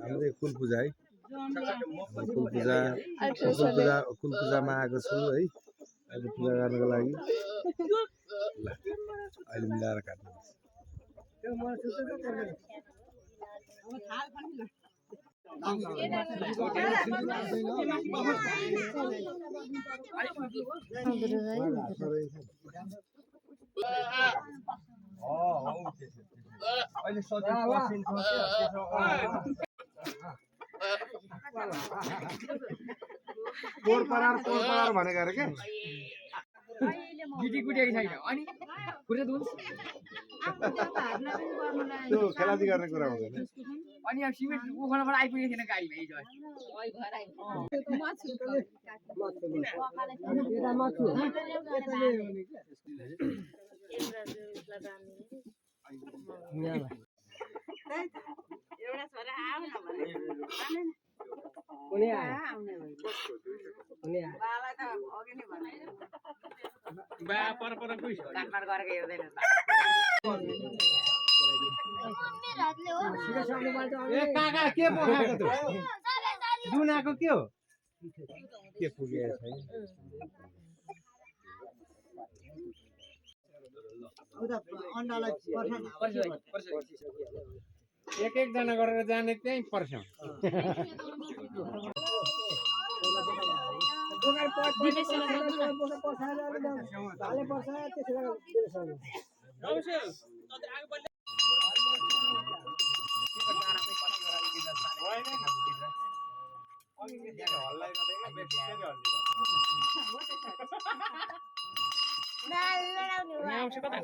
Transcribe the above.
हामीले कुल पूजा है कुल पूजामा आएको छु है अहिले पूजा गर्नको लागि ल अहिले मिलाएर काट्नुपर्छ अहिले कोर परार भनेको अरे के गिटी कुटेको छैन अनि पुरै दुध त्यो खेलादी गर्ने कुरा हुँदैन अनि अब सिमेन्ट उखानबाट आइपुगेको थिएन गाडी भाइ एउटा छोरा आउन भने कुनै आयो कुनै आयो बालाई त अघि नै भने बा पर कुइस काटमाट गरेको हेर्दैन ए काका के पकाएको त दुनाको के हो के पुगेको छैन एक जना गरेर जाने त्यही पर्छ कता